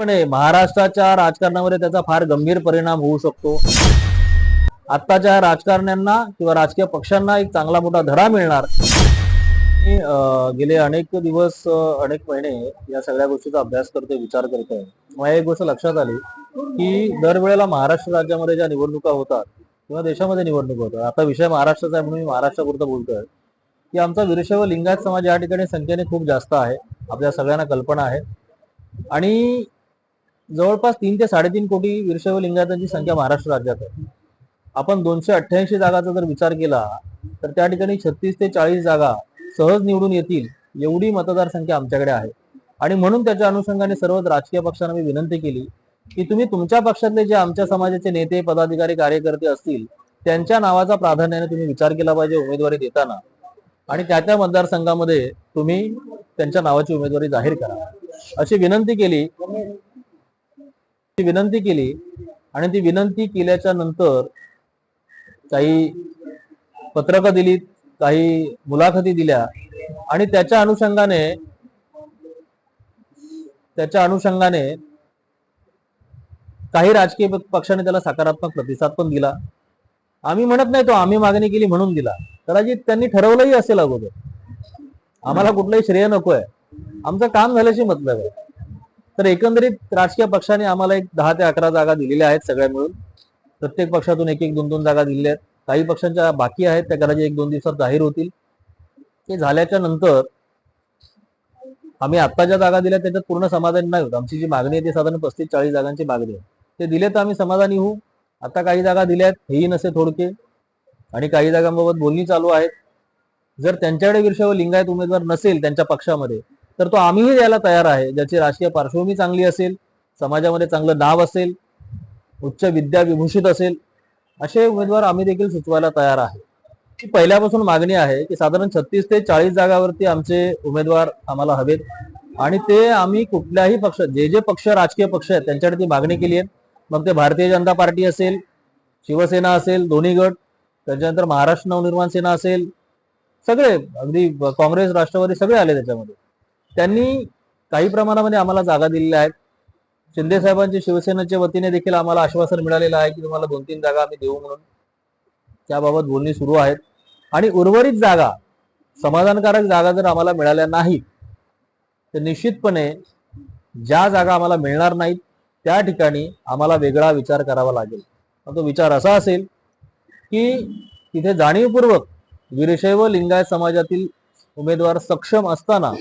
पण महाराष्ट्राच्या राजकारणामध्ये त्याचा फार गंभीर परिणाम होऊ शकतो. आत्ताच्या राजकारण्यांना किंवा राजकीय पक्षांना एक चांगला मोठा धडा मिळणार. मी गेले अनेक दिवस अनेक महिने या सगळ्या गोष्टीचा अभ्यास करतोय, विचार करतोय. मला एक गोष्ट लक्षात आली की दरवेळेला महाराष्ट्र राज्यामध्ये ज्या निवडणुका होतात किंवा देशामध्ये निवडणुका होतात, आता विषय महाराष्ट्राचा आहे म्हणून मी महाराष्ट्रापुरतं बोलतोय, की आमचा वीरशैव लिंगायत समाज या ठिकाणी संख्येने खूप जास्त आहे. आपल्या सगळ्यांना कल्पना आहे. आणि जवळपास 3 ते 3.5 कोटी वीरशैव लिंगायतांची संख्या महाराष्ट्र राज्यात आहे. आपण 288 जागांचा जर विचार केला तर त्या ठिकाणी 36 ते 40 जागा सहज निवडून येतील एवढी मतदारसंख्या आमच्याकडे आहे. आणि म्हणून त्याच्या अनुषंगाने सर्व राजकीय पक्षांना मी विनंती केली की तुम्ही तुमच्या पक्षातले जे आमच्या समाजाचे नेते, पदाधिकारी, कार्यकर्ते असतील त्यांच्या नावाचा प्राधान्याने तुम्ही विचार केला पाहिजे उमेदवारी देताना, आणि त्या मतदारसंघामध्ये तुम्ही त्यांच्या नावाची उमेदवारी जाहीर करा अशी विनंती केली. आणि ती विनंती केल्याच्या नंतर काही पत्रकं दिलीत, काही मुलाखती दिल्या, आणि त्याच्या अनुषंगाने काही राजकीय पक्षाने त्याला सकारात्मक प्रतिसाद पण दिला. आम्ही म्हणत नाही तो आम्ही मागणी केली म्हणून दिला, कदाचित त्यांनी ठरवलंही असेल अगोदर. आम्हाला कुठलंही श्रेय नकोय, आमचं काम झाल्याशी मतलब आहे. तर एकंदरीत राजकीय पक्षाने आम्हाला एक 10 ते 11 जागा दिलेल्या आहेत सगळ्या मिळून. प्रत्येक पक्षातून 1-1, 2-2 जागा दिलेल्या आहेत. काही पक्षांच्या बाकी आहेत, त्या कदाचित 1-2 दिवसात जाहीर होतील. ते झाल्याच्या नंतर आम्ही आता ज्या जागा दिल्या त्याच्यात पूर्ण समाधानी नाही होत. आमची जी मागणी आहे ती साधारण 35-40 जागांची मागणी आहे. ते दिले तर आम्ही समाधानी होऊ. आता काही जागा दिल्यात हेही नसे थोडके, आणि काही जागांबाबत बोलणी चालू आहेत. जर त्यांच्याकडे वीरशैव लिंगायत उमेदवार नसेल त्यांच्या पक्षामध्ये तर तो आम्हीही द्यायला तयार आहे, ज्याची राजकीय पार्श्वभूमी चांगली असेल, समाजामध्ये चांगलं नाव असेल, उच्च विद्या विभूषित असेल, असे उमेदवार आम्ही देखील सुचवायला तयार आहे. ही पहिल्यापासून मागणी आहे की साधारण 36 ते 40 जागावरती आमचे उमेदवार आम्हाला हवेत. आणि ते आम्ही कुठल्याही पक्ष, जे पक्ष राजकीय पक्ष आहेत त्यांच्याकडे ती मागणी केली आहे. मग ते भारतीय जनता पार्टी असेल, शिवसेना असेल, दोन्ही गट, त्याच्यानंतर महाराष्ट्र नवनिर्माण सेना असेल, सगळे अगदी काँग्रेस, राष्ट्रवादी सगळे आले त्याच्यामध्ये. त्यांनी काही प्रमाणामध्ये आम्हाला जागा दिलेल्या आहेत. शिंदे साहेबांच्या शिवसेनेच्या वतीने देखील आम्हाला आश्वासन मिळालेलं आहे की तुम्हाला 2-3 जागा आम्ही देऊ म्हणून. त्याबाबत बोलणी सुरू आहेत. आणि उर्वरित जागा, समाधानकारक जागा जर आम्हाला मिळाल्या नाहीत तर निश्चितपणे ज्या जागा आम्हाला मिळणार नाहीत त्या ठिकाणी आम्हाला वेगळा विचार करावा लागेल. तो विचार असा असेल की तिथे जाणीवपूर्वक वीरशैव लिंगायत समाजातील उमेदवार सक्षम असताना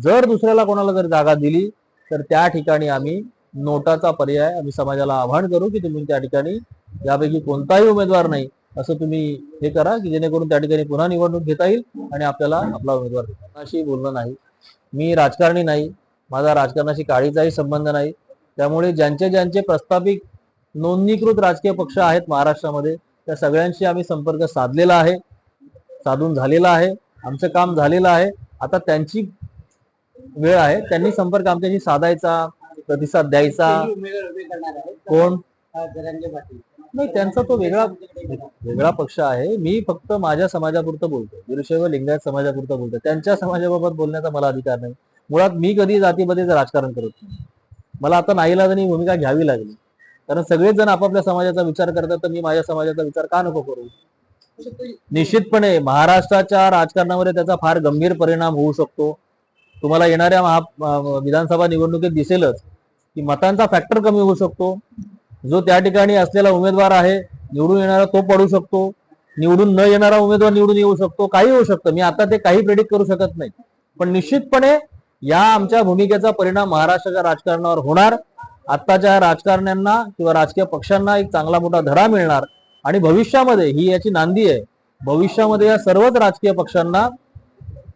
जर दुसऱ्याला कोणाला जर जागा दिली तर त्या ठिकाणी आम्ही नोटाचा पर्याय आम्ही समाजाला आवाहन करू की तुम्ही त्या ठिकाणी यापैकी कोणताही उमेदवार नाही असं तुम्ही हे करा, की जेणेकरून त्या ठिकाणी पुन्हा निवडणूक घेता येईल आणि आपल्याला आपला उमेदवार देता. अशी बोलणं नाही. मी राजकारणी नाही, माझा राजकारणाशी काळीचाही संबंध नाही. त्यामुळे ज्यांचे प्रस्थापित नोंदणीकृत राजकीय पक्ष आहेत महाराष्ट्रामध्ये त्या सगळ्यांशी आम्ही संपर्क साधून झालेला आहे. आमचं काम झालेलं आहे. आता त्यांची वेळ आहे, त्यांनी संपर्क आमच्याशी साधायचा, प्रतिसाद द्यायचा. कोण? नाही, त्यांचा तो वेगळा पक्ष आहे. मी फक्त माझ्या समाजापुरतं बोलतो, वीरशैव लिंगायत समाजापुरतं बोलतो. त्यांच्या समाजाबाबत बोलण्याचा मला अधिकार नाही. मुळात मी कधी जातीमध्ये राजकारण करत नाही. मला आता नाईलाजाने भूमिका घ्यावी लागली, कारण सगळेच जण आपापल्या समाजाचा विचार करतात, तर मी माझ्या समाजाचा विचार का नको करू. निश्चितपणे महाराष्ट्राच्या राजकारणामध्ये त्याचा फार गंभीर परिणाम होऊ शकतो. तुम्हाला येणाऱ्या विधानसभा निवडणुकीत दिसेलच की मतांचा फॅक्टर कमी होऊ शकतो. जो त्या ठिकाणी असलेला उमेदवार आहे निवडून येणारा तो पडू शकतो, निवडून न येणारा उमेदवार निवडून येऊ शकतो, काही होऊ शकतं. मी आता ते काही प्रेडिक्ट करू शकत नाही, पण निश्चितपणे या आमच्या भूमिकेचा परिणाम महाराष्ट्राच्या राजकारणावर होणार. आत्ताच्या राजकारण्यांना किंवा राजकीय पक्षांना एक चांगला मोठा धडा मिळणार. आणि भविष्यामध्ये ही याची नांदी आहे. भविष्यामध्ये या सर्वच राजकीय पक्षांना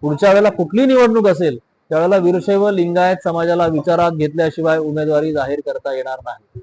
पुढच्या वेळेला कुठली निवडणूक असेल त्यावेळेला वीरशैव लिंगायत समाजाला विचारात घेतल्याशिवाय उमेदवारी जाहीर करता येणार नाही.